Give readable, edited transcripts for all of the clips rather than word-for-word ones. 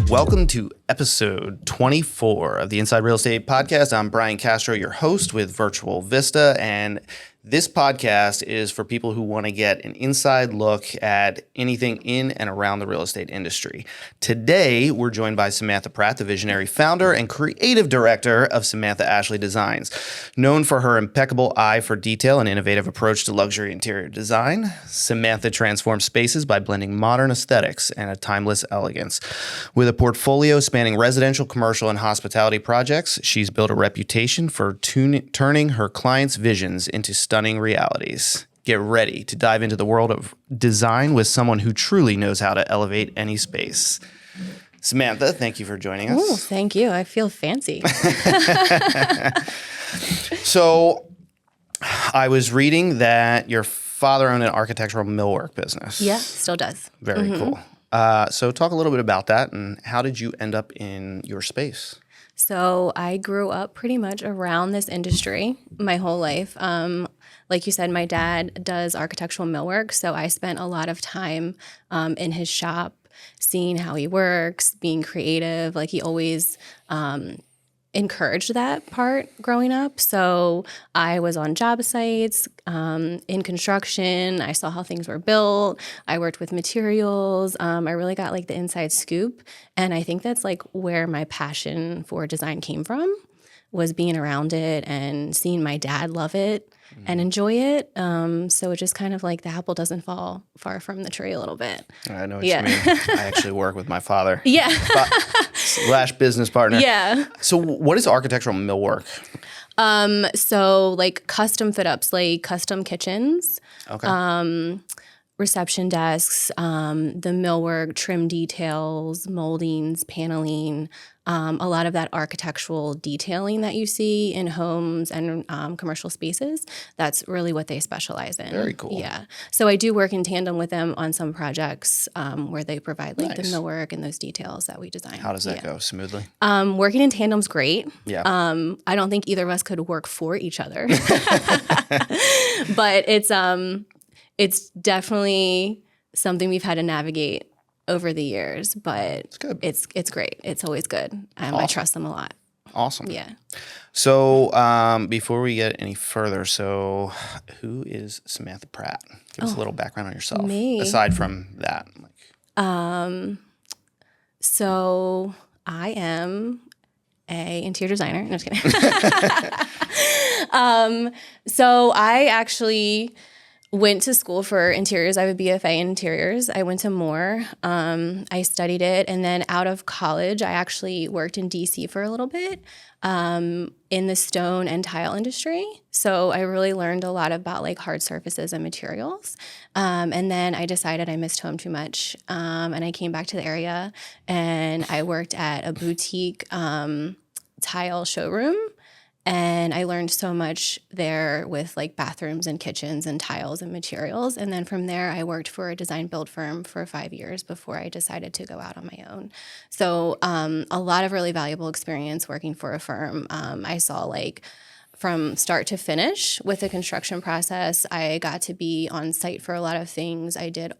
Welcome to episode 24 of the Inside Real Estate Podcast. I'm Brian Castro, your host with Virtual Vista, and this podcast is for people who want to get an inside look at anything in and around the real estate industry. Today, we're joined by Samantha Pratt, the visionary founder and creative director of Samantha Ashley Designs. Known for her impeccable eye for detail and innovative approach to luxury interior design, Samantha transforms spaces by blending modern aesthetics and a timeless elegance. With a portfolio spanning residential, commercial, and hospitality projects, she's built a reputation for turning her clients' visions into stunning realities. Get ready to dive into the world of design with someone who truly knows how to elevate any space. Samantha, thank you for joining us. Oh, thank you. I feel fancy. So I was reading that your father owned an architectural millwork business. Yeah, still does. Very cool. So talk a little bit about that and how did you end up in your space? So I grew up pretty much around this industry my whole life. Like you said, my dad does architectural millwork, so I spent a lot of time in his shop, seeing how he works, being creative. Like he always encouraged that part growing up. So I was on job sites, in construction. I saw how things were built. I worked with materials. I really got like the inside scoop. And I think that's like where my passion for design came from, was being around it and seeing my dad love it and enjoy it. So it just kind of like the apple doesn't fall far from the tree a little bit. I know what you mean. I actually work with my father. Yeah. Slash business partner. Yeah. So what is architectural millwork? So like custom fit ups, like custom kitchens. Okay. Reception desks, the millwork, trim details, moldings, paneling, a lot of that architectural detailing that you see in homes and commercial spaces. That's really what they specialize in. Very cool. Yeah. So I do work in tandem with them on some projects where they provide like the Nice. millwork and those details that we design. How does that go? Smoothly? Working in tandem's great. Yeah. I don't think either of us could work for each other. But it's definitely something we've had to navigate over the years, but It's good. It's great. It's always good. I trust them a lot. Awesome. Yeah. So before we get any further, so who is Samantha Pratt? Give us a little background on yourself. Me. Aside from that. So I am a interior designer. No, just kidding. So I actually went to school for interiors. I have a BFA in interiors. I went to Moore. I studied it. And then out of college, I actually worked in DC for a little bit in the stone and tile industry. So I really learned a lot about like hard surfaces and materials. And then I decided I missed home too much. And I came back to the area and I worked at a boutique tile showroom. And I learned so much there with like bathrooms and kitchens and tiles and materials. And then from there, I worked for a design build firm for 5 years before I decided to go out on my own. So a lot of really valuable experience working for a firm. I saw like from start to finish with the construction process. I got to be on site for a lot of things. I did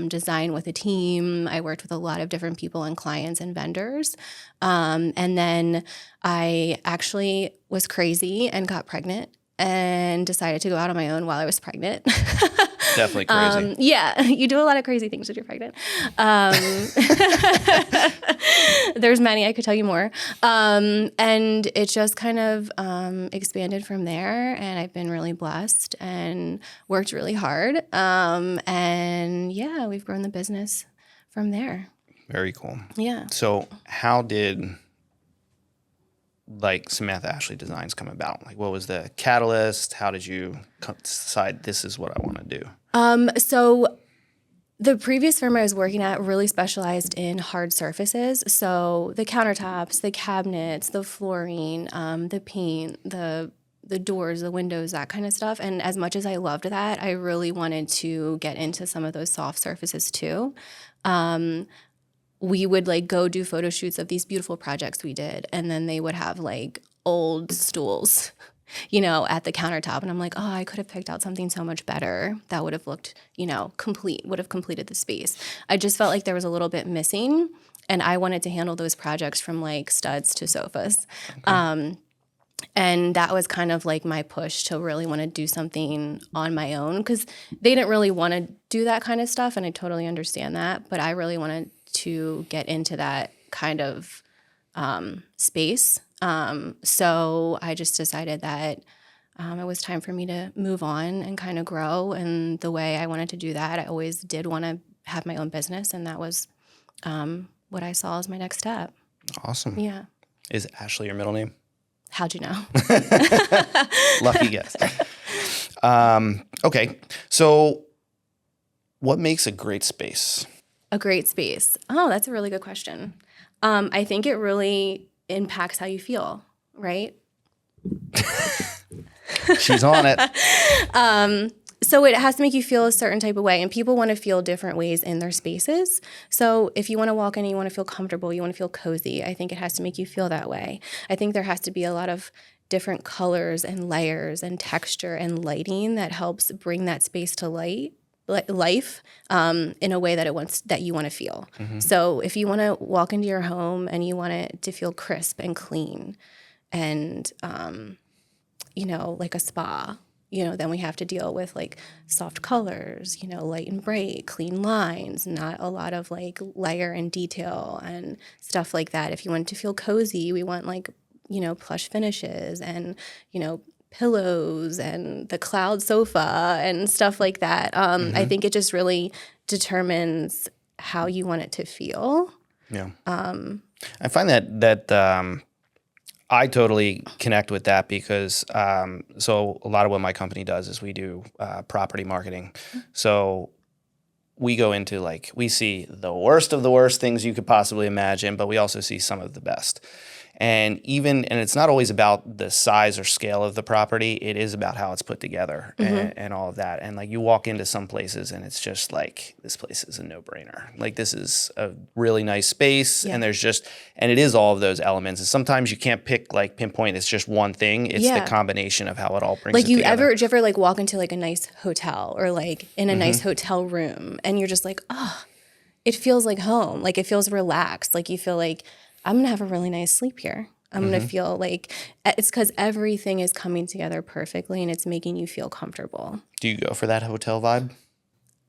design with a team. I worked with a lot of different people and clients and vendors. And then I actually was crazy and got pregnant and decided to go out on my own while I was pregnant. Definitely crazy. Yeah, you do a lot of crazy things when you're pregnant. There's many, I could tell you more. And it just kind of expanded from there. And I've been really blessed and worked really hard. And yeah, we've grown the business from there. Very cool. Yeah. So how did like Samantha Ashley Designs come about? Like what was the catalyst? How did you decide this is what I want to do? So the previous firm I was working at really specialized in hard surfaces. So the countertops, the cabinets, the flooring, the paint, the doors, the windows, that kind of stuff. And as much as I loved that, I really wanted to get into some of those soft surfaces too. We would like go do photo shoots of these beautiful projects we did, and then they would have like old stools, at the countertop. And I'm like, oh, I could have picked out something so much better that would have looked, complete, would have completed the space. I just felt like there was a little bit missing. And I wanted to handle those projects from like studs to sofas. And that was kind of like my push to really want to do something on my own, because they didn't really want to do that kind of stuff. And I totally understand that. But I really wanted to get into that kind of space. So I just decided that it was time for me to move on and kind of grow. And the way I wanted to do that, I always did want to have my own business. And that was what I saw as my next step. Awesome. Yeah. Is Ashley your middle name? How'd you know? Lucky guess. Okay. So what makes a great space? A great space. Oh, that's a really good question. I think it really impacts how you feel, right? She's on it. So it has to make you feel a certain type of way, and people want to feel different ways in their spaces. So if you want to walk in and you want to feel comfortable, you want to feel cozy, I think it has to make you feel that way. I think there has to be a lot of different colors and layers and texture and lighting that helps bring that space to life in a way that you want to feel. So if you want to walk into your home and you want it to feel crisp and clean and, like a spa, then we have to deal with like soft colors, light and bright, clean lines, not a lot of like layer and detail and stuff like that. If you want it to feel cozy, we want like, plush finishes and, pillows and the cloud sofa and stuff like that. I think it just really determines how you want it to feel. Yeah. I find that I totally connect with that because so a lot of what my company does is we do property marketing. So we go into we see the worst of the worst things you could possibly imagine, but we also see some of the best. And it's not always about the size or scale of the property. It is about how it's put together and all of that. And you walk into some places and it's just like, this place is a no-brainer. Like, this is a really nice space and and it is all of those elements. And sometimes you can't pinpoint it's just one thing. It's the combination of how it all brings it together. Did you ever walk into a nice hotel or in a nice hotel room and you're just like, oh, it feels like home. Like, it feels relaxed. Like, you feel like, I'm going to have a really nice sleep here. I'm going to feel like it's because everything is coming together perfectly and it's making you feel comfortable. Do you go for that hotel vibe?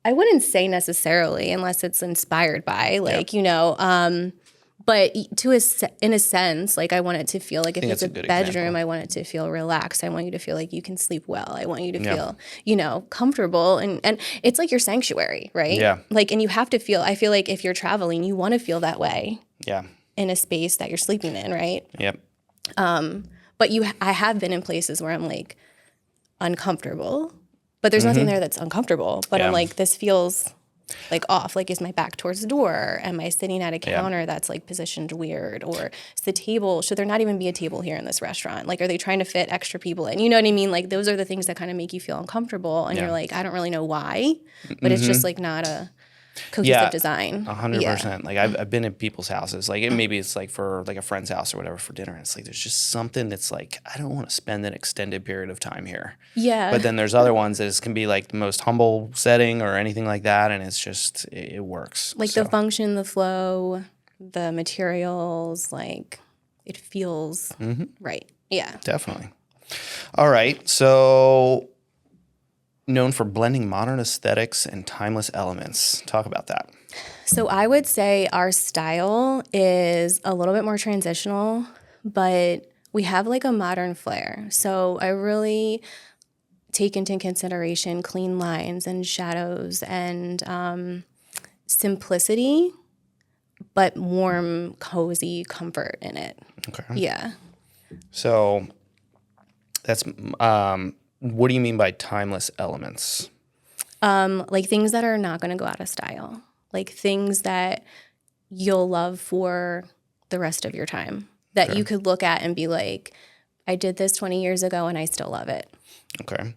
I wouldn't say necessarily unless it's inspired by, but in a sense, I want it to feel like if it's a bedroom, example. I want it to feel relaxed. I want you to feel like you can sleep well. I want you to feel, comfortable. And it's like your sanctuary, right? Yeah. And you have to feel, I feel like if you're traveling, you want to feel that way. Yeah. In a space that you're sleeping in, right? Yep. But I have been in places where I'm uncomfortable, but there's nothing there that's uncomfortable. But I'm this feels off. Is my back towards the door? Am I sitting at a counter that's positioned weird? Or is the table, should there not even be a table here in this restaurant? Are they trying to fit extra people in? You know what I mean? Those are the things that kind of make you feel uncomfortable. And you're I don't really know why, but it's just not a cohesive design. 100%. I've been in people's houses. Maybe it's for a friend's house or whatever for dinner. And it's there's just something that's I don't want to spend an extended period of time here. Yeah. But then there's other ones that can be the most humble setting or anything like that, and it's just it works. The function, the flow, the materials, it feels right. Yeah. Definitely. All right. So, known for blending modern aesthetics and timeless elements. Talk about that. So I would say our style is a little bit more transitional, but we have a modern flair. So I really take into consideration clean lines and shadows and simplicity, but warm, cozy comfort in it. Okay. Yeah. So that's what do you mean by timeless elements? Things that are not going to go out of style. Things that you'll love for the rest of your time. That you could look at and be I did this 20 years ago and I still love it. Okay.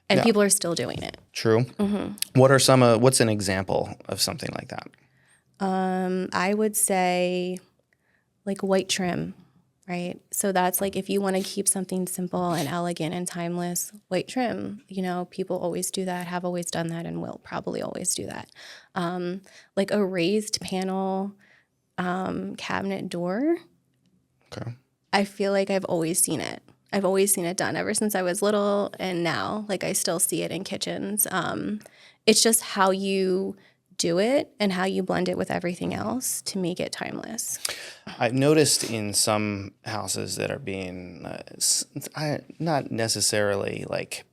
And people are still doing it. True. Mm-hmm. What's an example of something like that? I would say white trim. Right. So that's if you want to keep something simple and elegant and timeless, white trim, people always do that, have always done that, and will probably always do that. A raised panel cabinet door. Okay. I feel like I've always seen it. I've always seen it done ever since I was little, and now, like, I still see it in kitchens. It's just how you do it and how you blend it with everything else to make it timeless. I've noticed in some houses that are being not necessarily like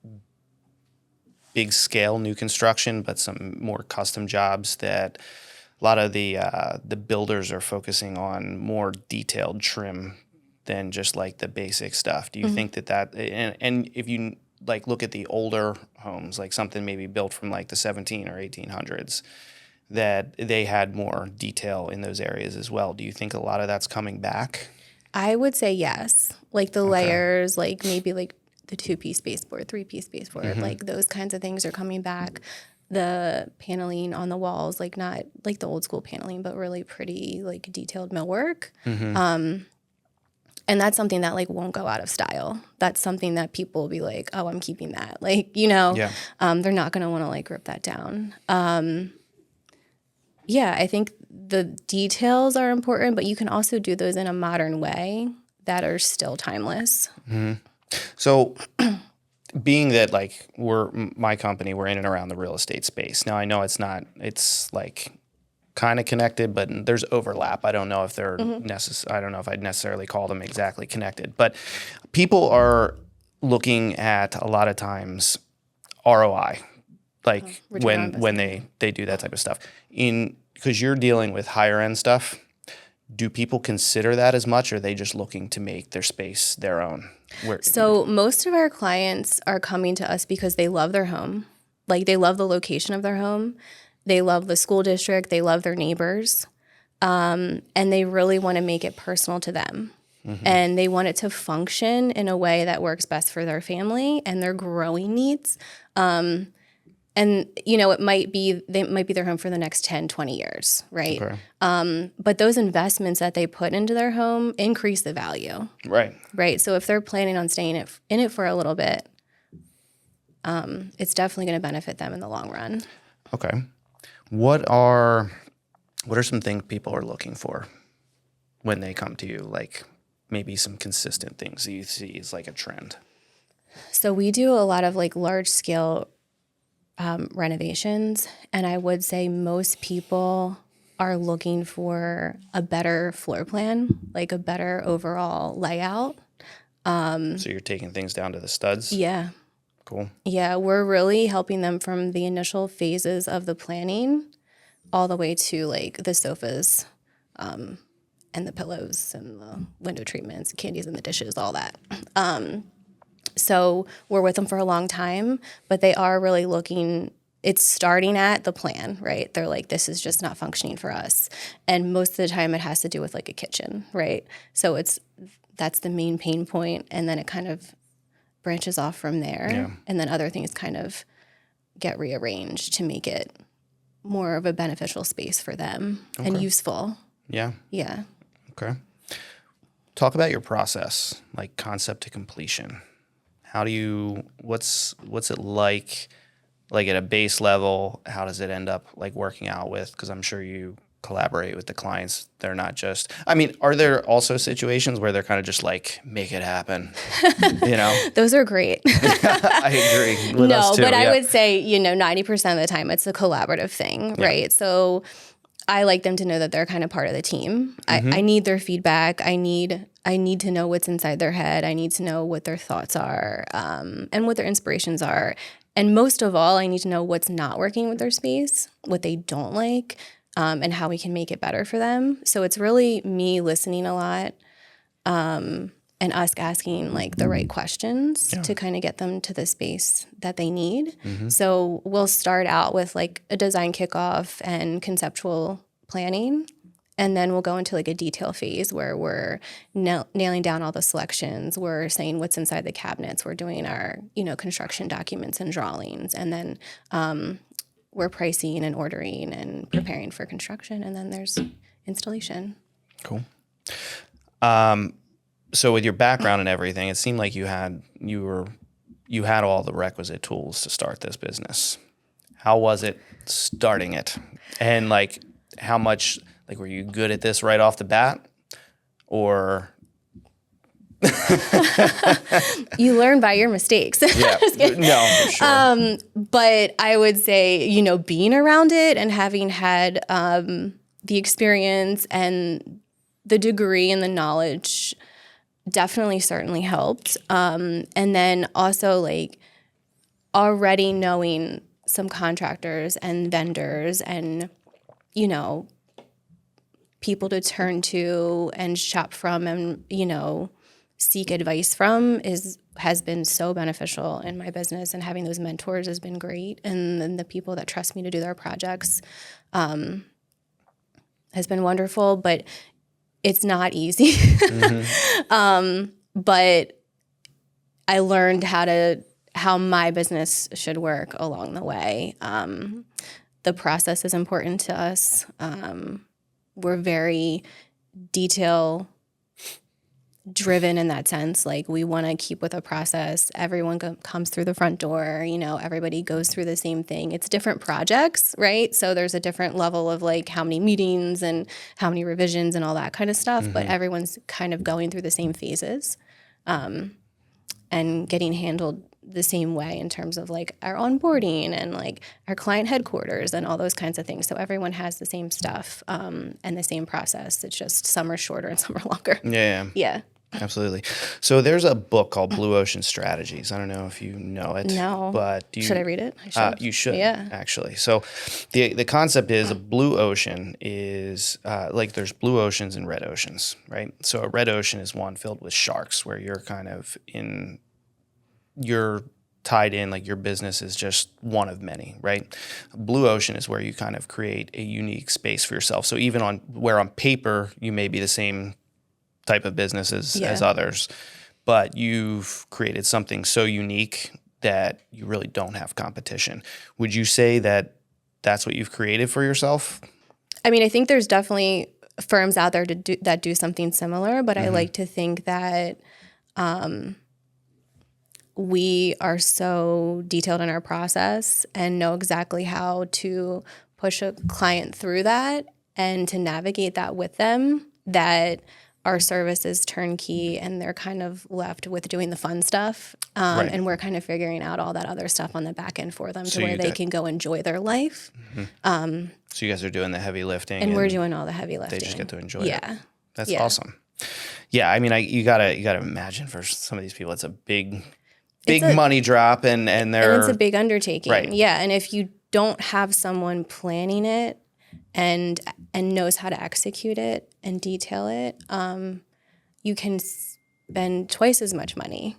big scale new construction, but some more custom jobs that a lot of the builders are focusing on more detailed trim than just like the basic stuff. Do you think that and if you like look at the older homes, like something maybe built from like the 17 or 1800s, that they had more detail in those areas as well. Do you think a lot of that's coming back? I would say yes. Like the layers, like maybe like the 2-piece baseboard, 3-piece baseboard, like those kinds of things are coming back. The paneling on the walls, like not like the old school paneling, but really pretty, like detailed millwork. And that's something that like won't go out of style. That's something that people will be like, oh, I'm keeping that. Like, you know, they're not going to want to like rip that down. Yeah, I think the details are important, but you can also do those in a modern way that are still timeless. So being that like my company, we're in and around the real estate space. Now I know it's like kind of connected, but there's overlap. I don't know if they're I don't know if I'd necessarily call them exactly connected, but people are looking at a lot of times ROI, like when they do that type of stuff. Because you're dealing with higher end stuff, do people consider that as much, or are they just looking to make their space their own? So most of our clients are coming to us because they love their home. Like they love the location of their home. They love the school district. They love their neighbors. And they really want to make it personal to them. And they want it to function in a way that works best for their family and their growing needs. And, you know, it might be their home for the next 10, 20 years, right? Okay. But those investments that they put into their home increase the value. Right. Right. So if they're planning on staying in it for a little bit, it's definitely going to benefit them in the long run. Okay. What are some things people are looking for when they come to you? Like maybe some consistent things that you see as like a trend. So we do a lot of like large scale renovations, and I would say most people are looking for a better floor plan, like a better overall layout. So you're taking things down to the studs? Yeah. Cool. Yeah, we're really helping them from the initial phases of the planning all the way to like the sofas and the pillows and the window treatments, candies in the dishes, all that. So we're with them for a long time, but they are really looking, it's starting at the plan, right? They're like, this is just not functioning for us. And most of the time it has to do with like a kitchen, right? So that's the main pain point, and then it kind of branches off from there. Yeah. And then other things kind of get rearranged to make it more of a beneficial space for them and useful. Yeah. Yeah. Okay. Talk about your process, like concept to completion. How do you, what's it like at a base level? How does it end up like working out with, because I'm sure you collaborate with the clients. They're not just, I mean, are there also situations where they're kind of just like, make it happen, you know? Those are great. I agree with us too. But I would say, 90% of the time it's a collaborative thing, right? So I like them to know that they're kind of part of the team. I need their feedback. I need to know what's inside their head. I need to know what their thoughts are and what their inspirations are. And most of all, I need to know what's not working with their space, what they don't like, and how we can make it better for them. So it's really me listening a lot and us asking like the right questions to kind of get them to the space that they need. So we'll start out with like a design kickoff and conceptual planning. And then we'll go into like a detail phase where we're nailing down all the selections. We're saying what's inside the cabinets. We're doing our, construction documents and drawings. And then we're pricing and ordering and preparing for construction. And then there's installation. Cool. So with your background and everything, it seemed like you had all the requisite tools to start this business. How was it starting it? And like how much Like, were you good at this right off the bat? Or You learn by your mistakes. yeah, no, for sure. But I would say, being around it and having had the experience and the degree and the knowledge definitely certainly helped. And then also like already knowing some contractors and vendors and, people to turn to and shop from and, seek advice from has been so beneficial in my business, and having those mentors has been great. And then the people that trust me to do their projects has been wonderful, but it's not easy. But I learned how my business should work along the way. The process is important to us. We're very detail driven in that sense. Like, we want to keep with a process. Everyone comes through the front door, everybody goes through the same thing. It's different projects, right? So there's a different level of like how many meetings and how many revisions and all that kind of stuff, but everyone's kind of going through the same phases and getting handled the same way in terms of like our onboarding and like our client headquarters and all those kinds of things. So everyone has the same stuff and the same process. It's just some are shorter and some are longer. Yeah. Absolutely. So there's a book called Blue Ocean Strategies. I don't know if you know it. No. But should I read it? I should. You should, yeah. actually. So the concept is a blue ocean is like there's blue oceans and red oceans, right? So a red ocean is one filled with sharks where you're kind of you're tied in, like your business is just one of many, right? Blue ocean is where you kind of create a unique space for yourself. So even on paper, you may be the same type of business as others, but you've created something so unique that you really don't have competition. Would you say that that's what you've created for yourself? I mean, I think there's definitely firms out there that do something similar, but I like to think that we are so detailed in our process and know exactly how to push a client through that and to navigate that with them, that our service is turnkey and they're kind of left with doing the fun stuff. Right. And we're kind of figuring out all that other stuff on the back end for them to where they can go enjoy their life. So you guys are doing the heavy lifting. And we're doing all the heavy lifting. They just get to enjoy it. Yeah. That's awesome. Yeah, I mean, you gotta imagine for some of these people, it's a big money drop, and it's a big undertaking. Right. Yeah, and if you don't have someone planning it and knows how to execute it and detail it, you can spend twice as much money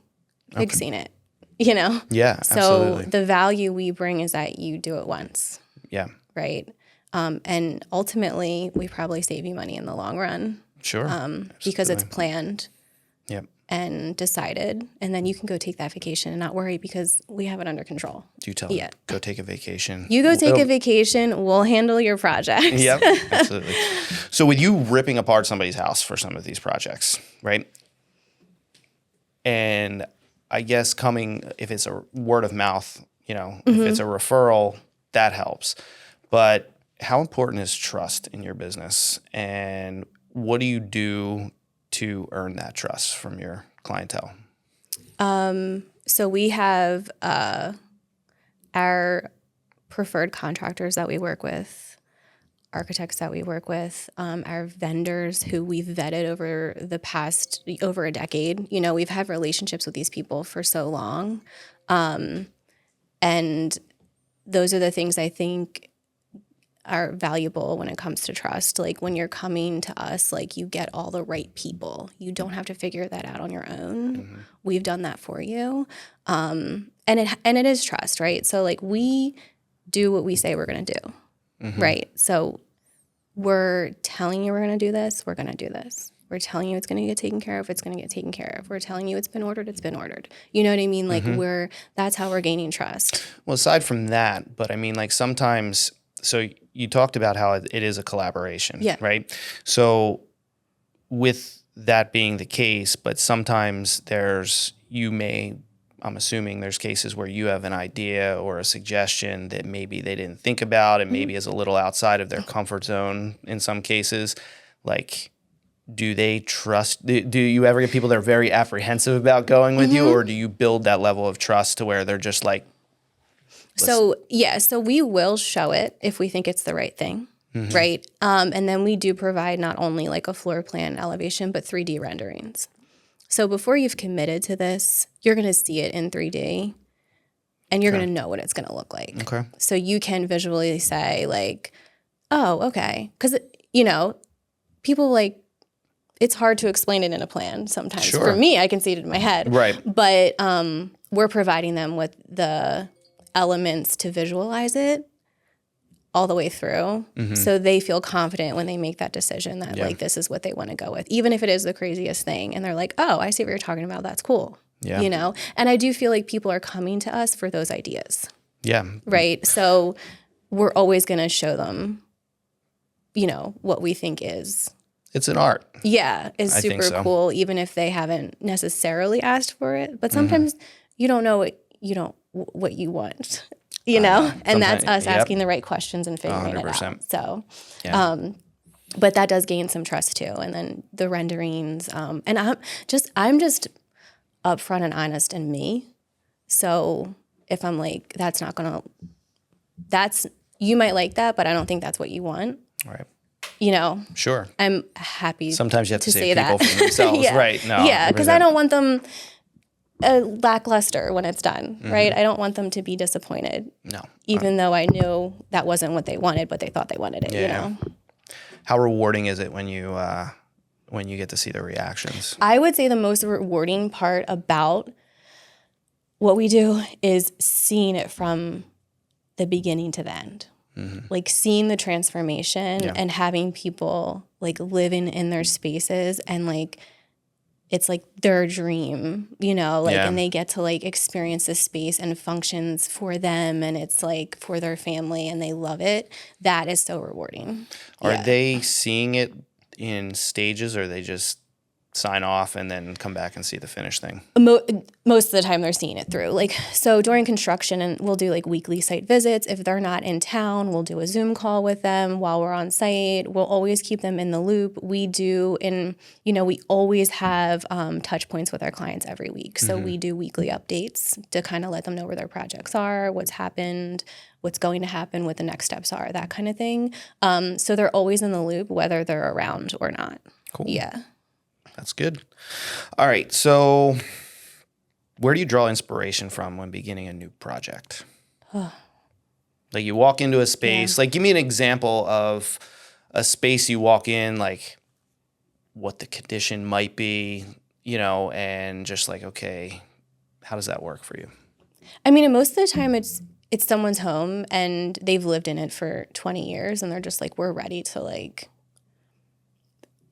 fixing it. Yeah, so absolutely. The value we bring is that you do it once. Yeah. Right. And ultimately, we probably save you money in the long run. Sure. Because it's planned. Yep. And decided, and then you can go take that vacation and not worry because we have it under control. Do you tell them, go take a vacation? You go take a vacation, we'll handle your projects. Yep, absolutely. So with you ripping apart somebody's house for some of these projects, right? And I guess if it's a word of mouth, if it's a referral, that helps. But how important is trust in your business? And what do you do to earn that trust from your clientele? So we have our preferred contractors that we work with, architects that we work with, our vendors who we've vetted over a decade. We've had relationships with these people for so long. And those are the things I think are valuable when it comes to trust. Like when you're coming to us, like you get all the right people. You don't have to figure that out on your own. We've done that for you. And it is trust, right? So like we do what we say we're going to do, right? So we're telling you we're going to do this, we're going to do this. We're telling you it's going to get taken care of, it's going to get taken care of. We're telling you it's been ordered, it's been ordered. You know what I mean? Like that's how we're gaining trust. Well, aside from that, but I mean like sometimes, so you talked about how it is a collaboration, right? So with that being the case, but sometimes I'm assuming there's cases where you have an idea or a suggestion that maybe they didn't think about and maybe is a little outside of their comfort zone in some cases. Like, do they trust, do you ever get people that are very apprehensive about going with you, or do you build that level of trust to where they're just like, so we will show it if we think it's the right thing, right? And then we do provide not only like a floor plan elevation, but 3D renderings. So before you've committed to this, you're going to see it in 3D and you're going to know what it's going to look like. Okay. So you can visually say like, oh, okay. Because, people like, it's hard to explain it in a plan sometimes. Sure. For me, I can see it in my head. Right. But we're providing them with the elements to visualize it all the way through. So they feel confident when they make that decision that like this is what they want to go with. Even if it is the craziest thing and they're like, oh, I see what you're talking about. That's cool. Yeah. And I do feel like people are coming to us for those ideas. Yeah. Right. So we're always going to show them, what we think is. It's an art. Yeah, is I think super so. cool, even if they haven't necessarily asked for it. But sometimes you don't know what you want, and that's us asking the right questions and figuring it 100%. out. So, Yeah. but that does gain some trust too. And then the renderings, and I'm just upfront and honest in me. So if I'm like, you might like that, but I don't think that's what you want. Right. Sure. I'm happy. Sometimes you have to say save people that. from themselves, Yeah. right? No, Yeah, because I don't want them lackluster when it's done, right? I don't want them to be disappointed. No. Even though I knew that wasn't what they wanted, but they thought they wanted it. How rewarding is it when you get to see the reactions? I would say the most rewarding part about what we do is seeing it from the beginning to the end. Like seeing the transformation and having people like living in their spaces and like it's like their dream, and they get to like experience this space and functions for them and it's like for their family and they love it. That is so rewarding. Are they seeing it in stages or they just sign off and then come back and see the finished thing? Most of the time they're seeing it through. Like, so during construction, and we'll do like weekly site visits. If they're not in town, we'll do a Zoom call with them while we're on site. We'll always keep them in the loop. We do, we always have touch points with our clients every week. So we do weekly updates to kind of let them know where their projects are, what's happened, what's going to happen, what the next steps are, that kind of thing. So they're always in the loop, whether they're around or not. Cool. Yeah. That's good. All right. So where do you draw inspiration from when beginning a new project? Like you walk into a space, like give me an example of a space you walk in, like what the condition might be, and just like, okay, how does that work for you? I mean, most of the time it's someone's home and they've lived in it for 20 years and they're just like, we're ready to like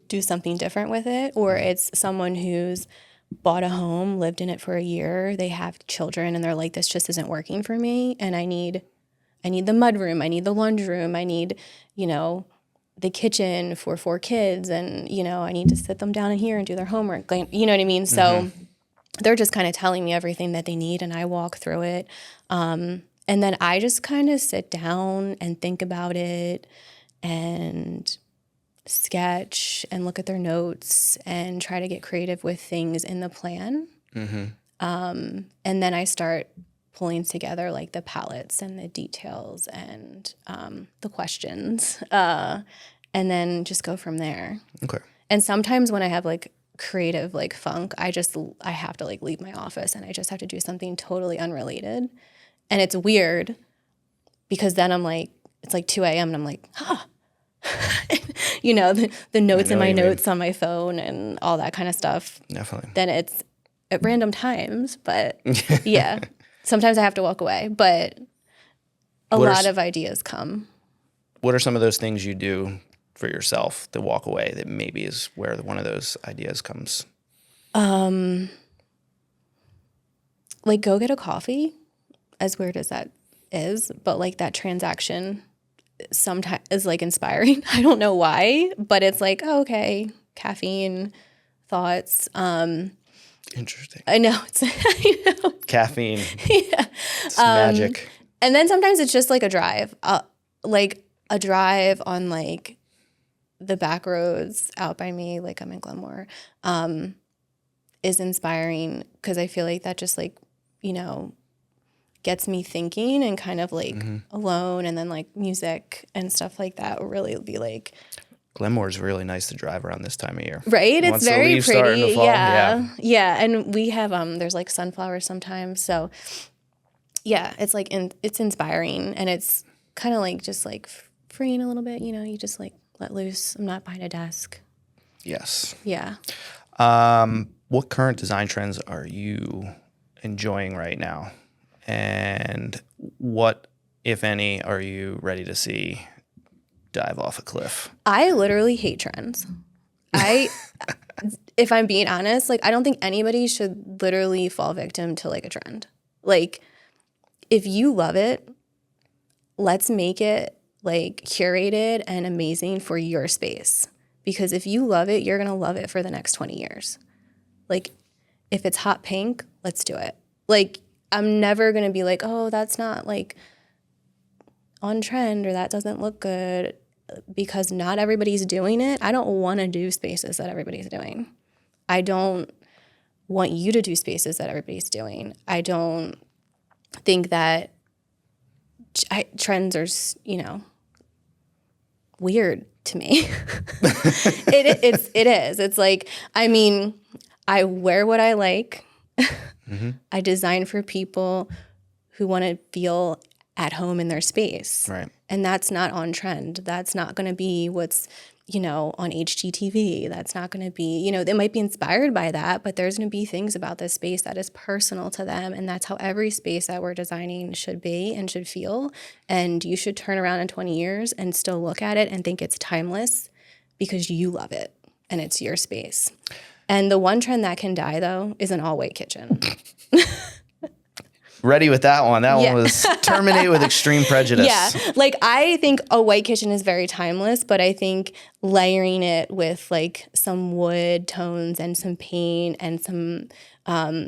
do something different with it. Or it's someone who's bought a home, lived in it for a year, they have children and they're like, this just isn't working for me. And I need the mudroom, I need the laundry room, I need, the kitchen for 4 kids and, I need to sit them down in here and do their homework. Like, you know what I mean? So they're just kind of telling me everything that they need and I walk through it. And then I just kind of sit down and think about it and sketch and look at their notes and try to get creative with things in the plan. And then I start pulling together like the palettes and the details and the questions and then just go from there. Okay. And sometimes when I have like creative like funk, I have to like leave my office and I just have to do something totally unrelated. And it's weird because then I'm like, it's like 2 a.m. and I'm like, the notes in my notes on my phone and all that kind of stuff. Definitely. Then it's at random times, but yeah, sometimes I have to walk away, but a lot of ideas come. What are some of those things you do for yourself to walk away that maybe is where one of those ideas comes? Like go get a coffee, as weird as that is, but like that transaction sometimes is like inspiring. I don't know why, but it's like, oh, okay, caffeine, thoughts. Interesting. I know. I know. Caffeine. Yeah. It's magic. And then sometimes it's just like a drive. Like a drive on like the back roads out by me, like I'm in Glenmore, is inspiring because I feel like that just like, you know, gets me thinking and kind of like alone, and then like music and stuff like that will really be like. Glenmore is really nice to drive around this time of year. Right? Once It's very the leaves start in pretty. the fall, Yeah. Yeah. And we have there's like sunflowers sometimes. So yeah, it's like it's inspiring, and it's kind of like just like freeing a little bit, you know, you just like let loose. I'm not behind a desk. Yes. Yeah. What current design trends are you enjoying right now? And what, if any, are you ready to see dive off a cliff? I literally hate trends. If I'm being honest, like I don't think anybody should literally fall victim to like a trend. Like if you love it, let's make it like curated and amazing for your space. Because if you love it, you're going to love it for the next 20 years. Like if it's hot pink, let's do it. Like I'm never going to be like, oh, that's not like on trend or that doesn't look good, because not everybody's doing it. I don't want to do spaces that everybody's doing. I don't want you to do spaces that everybody's doing. I don't think that trends are, you know, weird to me. It is. It's like, I mean, I wear what I like. I design for people who want to feel at home in their space. Right. And that's not on trend. That's not going to be what's, you know, on HGTV. That's not going to be, you know, they might be inspired by that, but there's going to be things about this space that is personal to them. And that's how every space that we're designing should be and should feel. And you should turn around in 20 years and still look at it and think it's timeless because you love it and it's your space. And the one trend that can die, though, is an all-white kitchen. Ready with that one. That one was terminate with extreme prejudice. Yeah. Like I think a white kitchen is very timeless, but I think layering it with like some wood tones and some paint and some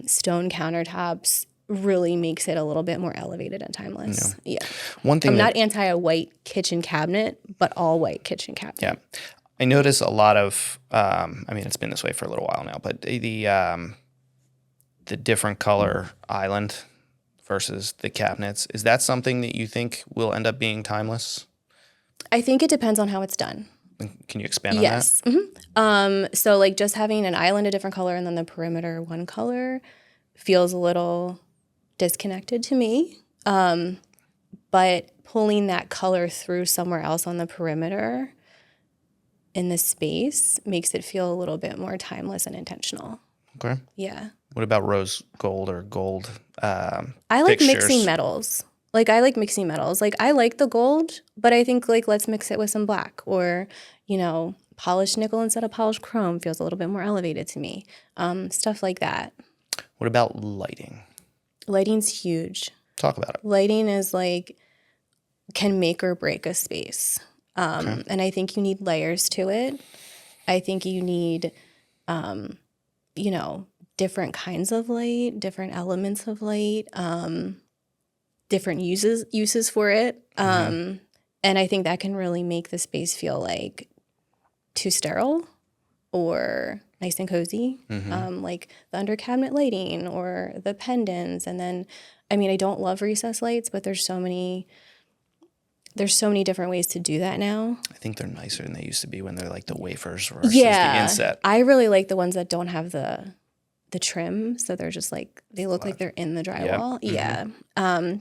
stone countertops really makes it a little bit more elevated and timeless. Yeah. One thing I'm not anti a white kitchen cabinet, but all white kitchen cabinet. Yeah. I notice a lot of, I mean, it's been this way for a little while now, but the different color island versus the cabinets, is that something that you think will end up being timeless? I think it depends on how it's done. Can you expand on yes. that? Mm-hmm. So like just having an island a different color and then the perimeter one color feels a little disconnected to me. But pulling that color through somewhere else on the perimeter in the space makes it feel a little bit more timeless and intentional. Okay. Yeah. What about rose gold or gold I like fixtures? mixing metals. Like I like mixing metals. Like I like the gold, but I think like let's mix it with some black, or, you know, polished nickel instead of polished chrome feels a little bit more elevated to me. Stuff like that. What about lighting? Lighting's huge. Talk about it. Lighting is like can make or break a space. And I think you need layers to it. I think you need, you know, different kinds of light, different elements of light, different uses for it. And I think that can really make the space feel like too sterile or nice and cozy. Like the under cabinet lighting or the pendants. And then, I mean, I don't love recessed lights, but there's so many different ways to do that now. I think they're nicer than they used to be when they're like the wafers versus the inset. I really like the ones that don't have the trim, so they're just like they look like they're in the drywall. Yep. Yeah.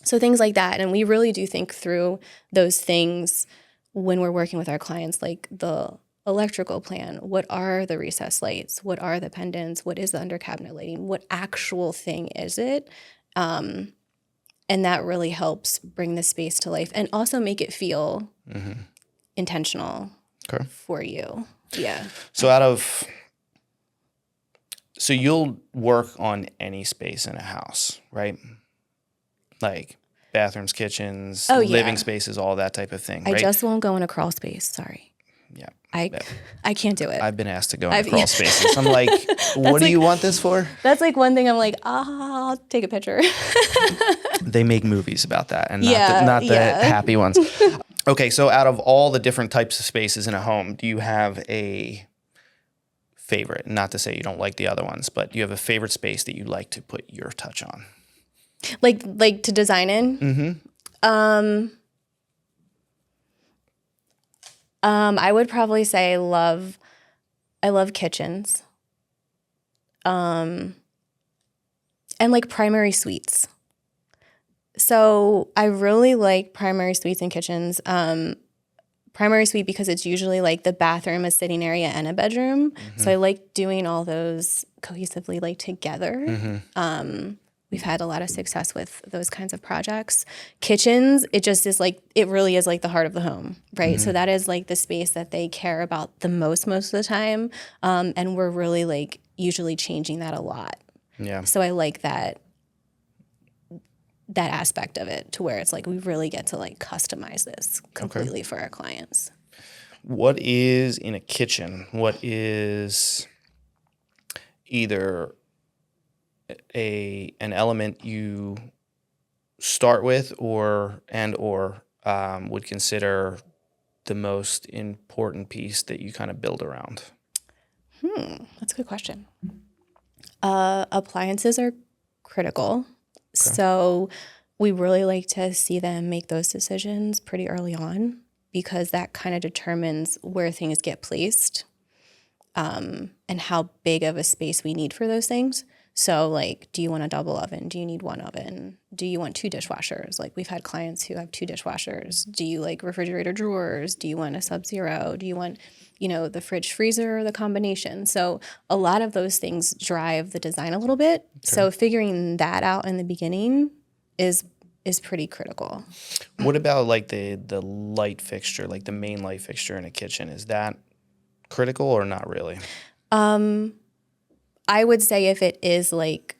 So things like that, and we really do think through those things when we're working with our clients, like the electrical plan. What are the recessed lights? What are the pendants? What is the under cabinet lighting? What actual thing is it? And that really helps bring the space to life and also make it feel intentional for you. Yeah. So you'll work on any space in a house, right? Like bathrooms, kitchens, living spaces, all that type of thing, right? I just won't go in a crawl space. Sorry. Yeah. I can't do it. I've been asked to go into crawl spaces. I'm like, what do you want this for? That's like one thing I'm like, I'll take a picture. They make movies about that and not the happy ones. Okay, so out of all the different types of spaces in a home, do you have a favorite? Not to say you don't like the other ones, but do you have a favorite space that you like to put your touch on? Like to design in? Mm-hmm. I would probably say I love kitchens. And like primary suites. So I really like primary suites and kitchens. Primary suite because it's usually like the bathroom, a sitting area, and a bedroom. Mm-hmm. So I like doing all those cohesively like together. Mm-hmm. We've had a lot of success with those kinds of projects. Kitchens, it just is like, it really is like the heart of the home, right? Mm-hmm. So that is like the space that they care about the most of the time. And we're really like usually changing that a lot. Yeah. So I like that aspect of it to where it's like we really get to like customize this completely for our clients. What is in a kitchen? What is either an element you start with or would consider the most important piece that you kind of build around? That's a good question. Appliances are critical. Okay. So we really like to see them make those decisions pretty early on because that kind of determines where things get placed and how big of a space we need for those things. So like, do you want a double oven? Do you need one oven? Do you want 2 dishwashers? Like we've had clients who have 2 dishwashers. Do you like refrigerator drawers? Do you want a Sub-Zero? Do you want, the fridge freezer or the combination? So a lot of those things drive the design a little bit. Okay. So figuring that out in the beginning is pretty critical. What about like the light fixture, like the main light fixture in a kitchen? Is that critical or not really? I would say if it is like...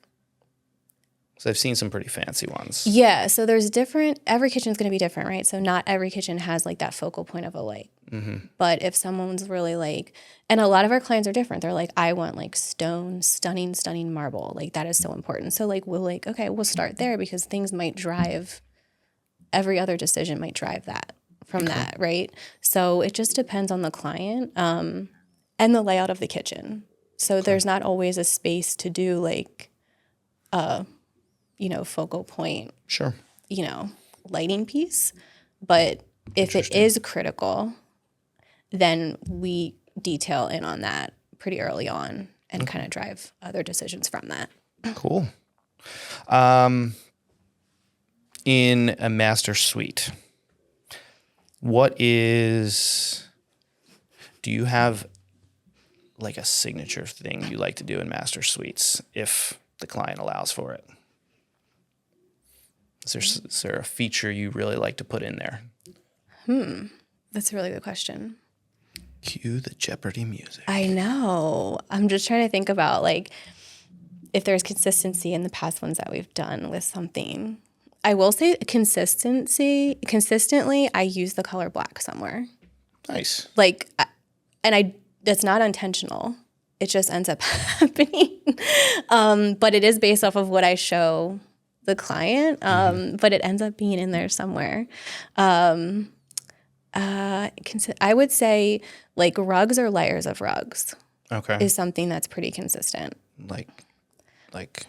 So I've seen some pretty fancy ones. Yeah, so there's every kitchen's going to be different, right? So not every kitchen has like that focal point of a light. Mm-hmm. But if someone's really like... And a lot of our clients are different. They're like, I want like stone, stunning marble. Like that is so important. So like we'll start there because things might drive... Every other decision might drive that from that, right? So it just depends on the client and the layout of the kitchen. So there's not always a space to do like a, focal point, sure, lighting piece. But if it is critical, then we detail in on that pretty early on and kind of drive other decisions from that. Cool. In a master suite, do you have like a signature thing you like to do in master suites if the client allows for it? Is there a feature you really like to put in there? That's a really good question. Cue the Jeopardy music. I know. I'm just trying to think about like if there's consistency in the past ones that we've done with something. I will say consistently, I use the color black somewhere. Nice. Like, that's not intentional. It just ends up happening. But it is based off of what I show the client. But it ends up being in there somewhere. I would say like rugs or layers of rugs. Okay. Is something that's pretty consistent. Like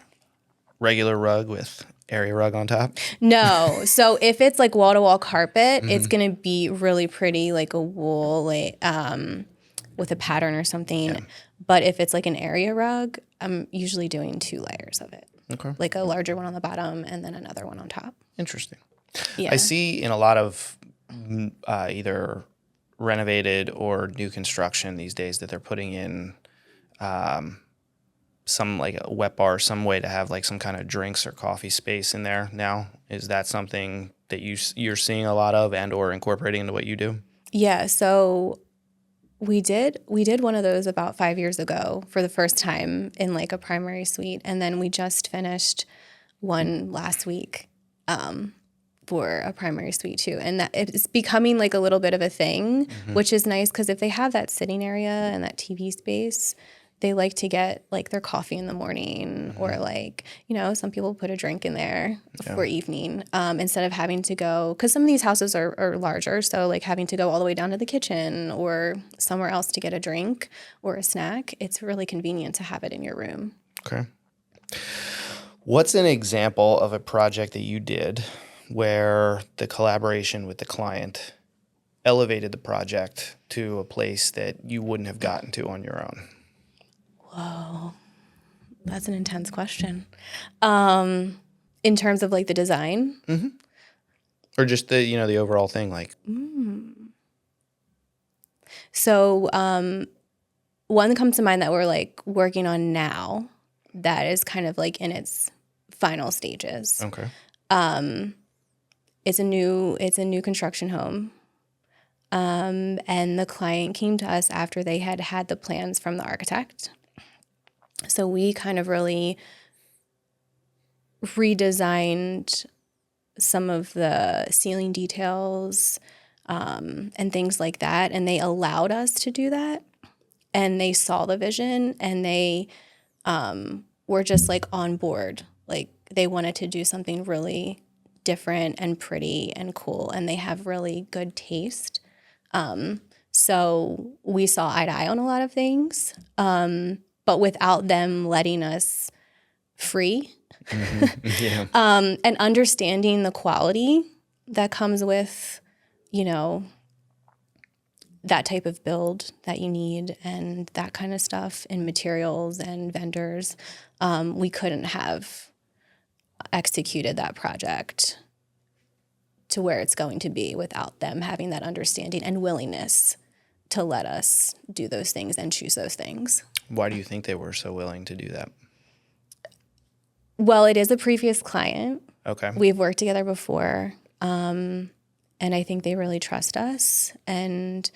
regular rug with area rug on top? No. So if it's like wall-to-wall carpet, it's going to be really pretty, like a wool, with a pattern or something. Yeah. But if it's like an area rug, I'm usually doing 2 layers of it. Okay. Like a larger one on the bottom and then another one on top. Interesting. Yeah. I see in a lot of either renovated or new construction these days that they're putting in some like a wet bar, some way to have like some kind of drinks or coffee space in there now. Is that something that you're seeing a lot of and or incorporating into what you do? Yeah, so we did one of those about 5 years ago for the first time in like a primary suite, and then we just finished one last week for a primary suite too. And that it's becoming like a little bit of a thing, which is nice because if they have that sitting area and that TV space, they like to get like their coffee in the morning or like, some people put a drink in there for evening instead of having to go, because some of these houses are larger. So like having to go all the way down to the kitchen or somewhere else to get a drink or a snack, it's really convenient to have it in your room. Okay. What's an example of a project that you did where the collaboration with the client elevated the project to a place that you wouldn't have gotten to on your own? Whoa, that's an intense question. In terms of like the design? Mm-hmm. Or just the overall thing, like. So one that comes to mind that we're like working on now that is kind of like in its final stages. Okay. It's a new construction home. And the client came to us after they had the plans from the architect. So we kind of really redesigned some of the ceiling details and things like that. And they allowed us to do that. And they saw the vision and they were just like on board. Like they wanted to do something really different and pretty and cool. And they have really good taste. So we saw eye to eye on a lot of things. But without them letting us free and understanding the quality that comes with, that type of build that you need and that kind of stuff in materials and vendors, we couldn't have executed that project to where it's going to be without them having that understanding and willingness to let us do those things and choose those things. Why do you think they were so willing to do that? Well, it is a previous client. Okay. We've worked together before, and I think they really trust us, and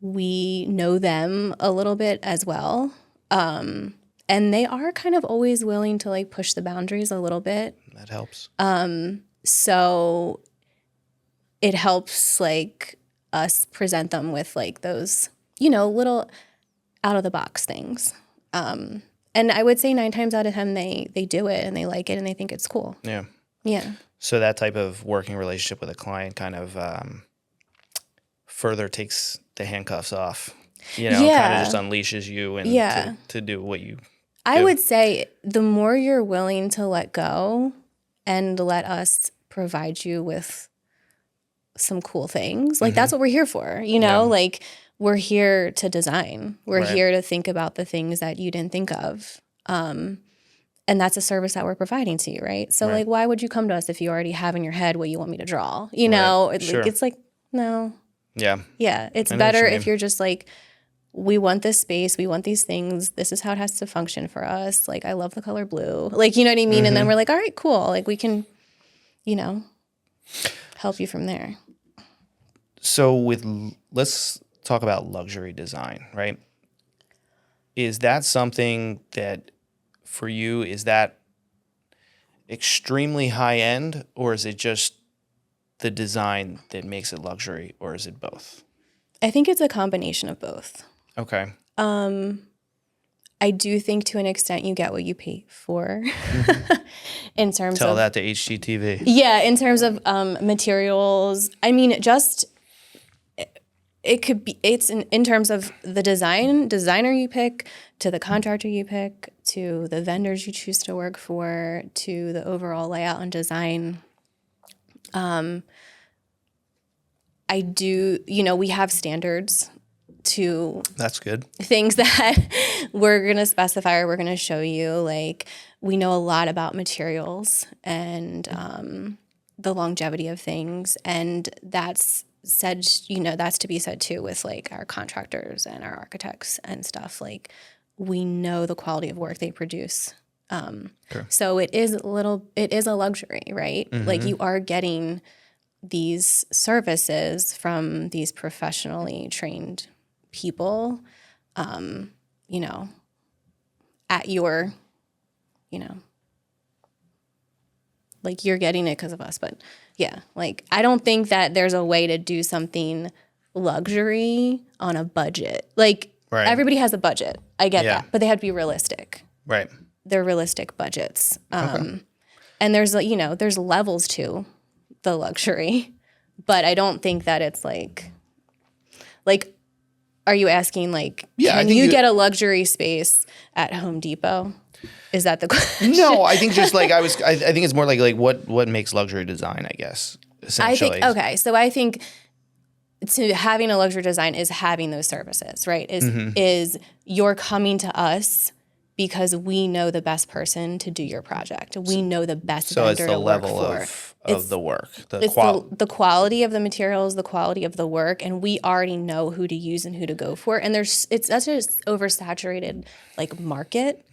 we know them a little bit as well. And they are kind of always willing to like push the boundaries a little bit. That helps. So it helps like us present them with like those, little out of the box things. And I would say 9 times out of 10, they do it and they like it and they think it's cool. Yeah. Yeah. So that type of working relationship with a client kind of further takes the handcuffs off, kind of just unleashes you and to do what you do. I would say the more you're willing to let go and let us provide you with some cool things, like that's what we're here for, like we're here to design. We're here to think about the things that you didn't think of. And that's a service that we're providing to you, right? So like, why would you come to us if you already have in your head what you want me to draw? It's like, no. Yeah. Yeah. It's better if you're just like, we want this space. We want these things. This is how it has to function for us. Like, I love the color blue. Like, you know what I mean? And then we're like, all right, cool. Like, we can, help you from there. So let's talk about luxury design, right? Is that something that for you, is that extremely high end, or is it just the design that makes it luxury, or is it both? I think it's a combination of both. Okay. I do think to an extent you get what you pay for in terms Tell of... that to HGTV. Yeah, in terms of materials. I mean, it could be, it's in terms of the designer you pick, to the contractor you pick, to the vendors you choose to work for, to the overall layout and design. I do, we have standards to That's good. things that we're going to specify or we're going to show you. Like, we know a lot about materials and the longevity of things. And that's said, that's to be said too with like our contractors and our architects and stuff. Like, we know the quality of work they produce. So it is a luxury, right? Like, you are getting these services from these professionally trained people, at your, like, you're getting it because of us, but Yeah. Like, I don't think that there's a way to do something luxury on a budget. Like, Right. everybody has a budget. I get Yeah. that. But they have to be realistic. Right. They're realistic budgets. And there's, there's levels to the luxury. But I don't think that it's like, are you asking, like, can you get a luxury space at Home Depot? Is that the question? No, I think just like I think it's more like what makes luxury design, I guess, essentially. So I think to having a luxury design is having those services, right? Is you're coming to us because we know the best person to do your project. We know the best vendor to work for. So it's the level of the work. It's the quality of the materials, the quality of the work, and we already know who to use and who to go for. And it's such an oversaturated like market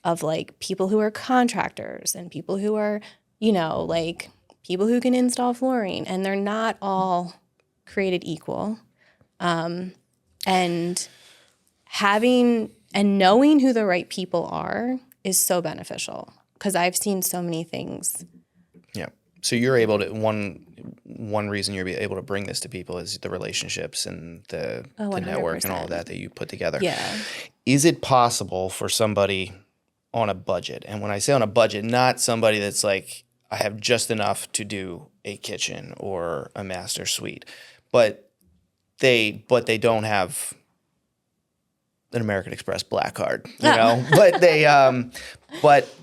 of like people who are contractors and people who are, like people who can install flooring, and they're not all created equal. And having and knowing who the right people are is so beneficial because I've seen so many things. Yeah. So you're able to one reason you're able to bring this to people is the relationships and the network and all of that you put together. Yeah. Is it possible for somebody on a budget? And when I say on a budget, not somebody that's like, I have just enough to do a kitchen or a master suite, but they don't have an American Express black card, but but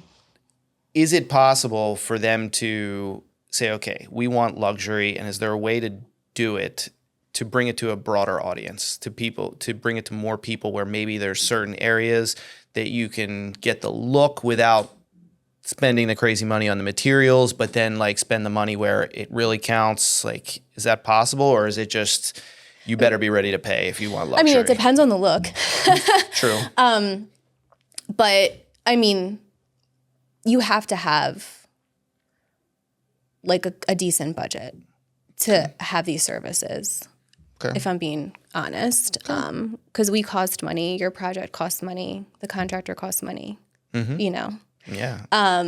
is it possible for them to say, okay, we want luxury, and is there a way to do it, to bring it to a broader audience, to people, to bring it to more people where maybe there's certain areas that you can get the look without spending the crazy money on the materials, but then like spend the money where it really counts? Like, is that possible, or is it just you better be ready to pay if you want luxury? I mean, it depends on the look. True. But I mean, you have to have like a decent budget to have these services. Okay. If I'm being honest, because we cost money, your project costs money, the contractor costs money. Yeah. I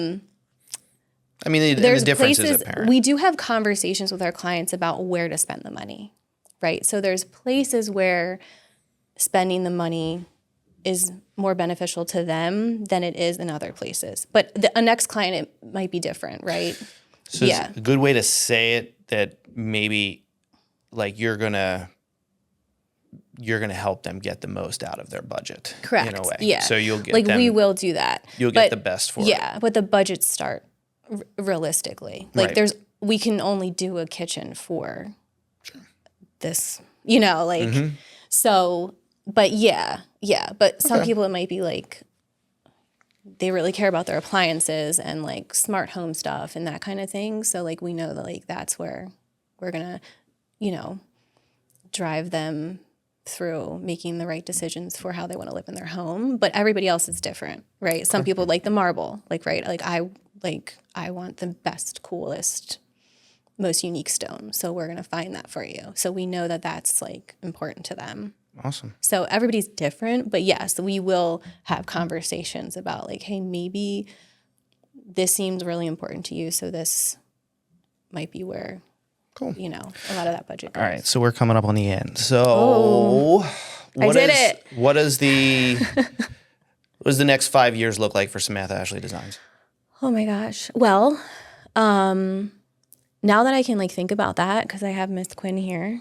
mean, the difference is apparent. We do have conversations with our clients about where to spend the money, right? So there's places where spending the money is more beneficial to them than it is in other places. But a next client, it might be different, right? So it's a good way to say it that maybe like you're gonna help them get the most out of their budget. Correct. In a way. Yeah. So you'll get like them, we will do that. You'll get the best for it. Yeah, but the budgets start realistically. Like Right. we can only do a kitchen for this, so, but yeah. But some people it might be like, they really care about their appliances and like smart home stuff and that kind of thing. So like, we know that like, that's where we're gonna, drive them through making the right decisions for how they want to live in their home. But everybody else is different, right? Some people like the marble, I want the best, coolest, most unique stone. So we're going to find that for you. So we know that that's like important to them. Awesome. So everybody's different, but yes, we will have conversations about like, hey, maybe this seems really important to you. So this might be where, cool. A lot of that budget goes. All right. So we're coming up on the end. So what does the next 5 years look like for Samantha Ashley Designs? Oh my gosh. Well, now that I can like think about that, because I have Miss Quinn here,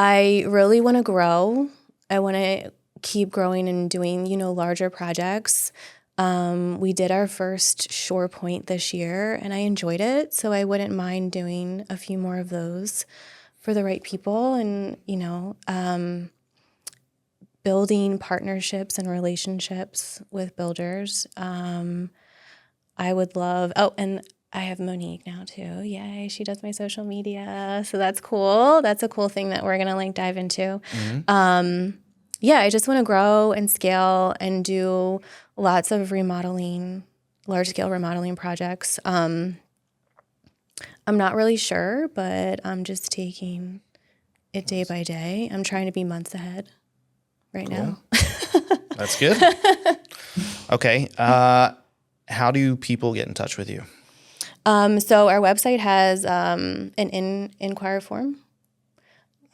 I really want to grow. I want to keep growing and doing, larger projects. We did our first Shore Point this year and I enjoyed it. So I wouldn't mind doing a few more of those for the right people and, building partnerships and relationships with builders. I would love, and I have Monique now too. Yay, she does my social media. So that's cool. That's a cool thing that we're going to like dive into. Mm-hmm. I just want to grow and scale and do lots of remodeling, large-scale remodeling projects. I'm not really sure, but I'm just taking it day by day. I'm trying to be months ahead right now. That's good. Okay. How do people get in touch with you? So our website has an inquiry form,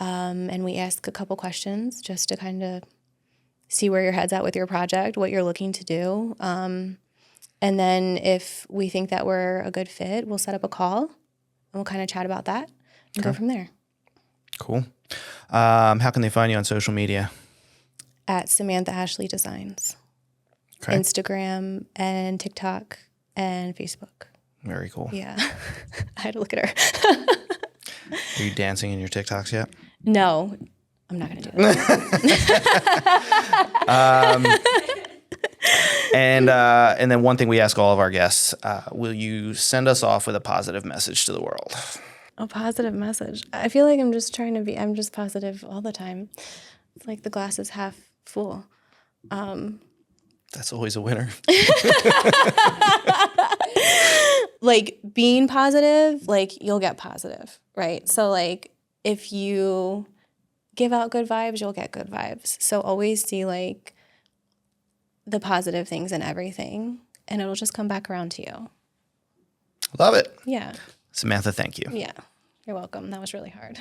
and we ask a couple questions just to kind of see where your head's at with your project, what you're looking to do. And then if we think that we're a good fit, we'll set up a call, and we'll kind of chat about that and go from there. Cool. How can they find you on social media? At Samantha Ashley Designs. Okay. Instagram and TikTok and Facebook. Very cool. Yeah. I had to look at her. Are you dancing in your TikToks yet? No, I'm not going to do that. And then one thing we ask all of our guests, will you send us off with a positive message to the world? A positive message. I feel like I'm just positive all the time. It's like the glass is half full. That's always a winner. Like being positive, like you'll get positive, right? So like if you give out good vibes, you'll get good vibes. So always see like the positive things in everything, and it'll just come back around to you. Love it. Yeah. Samantha, thank you. Yeah. You're welcome. That was really hard.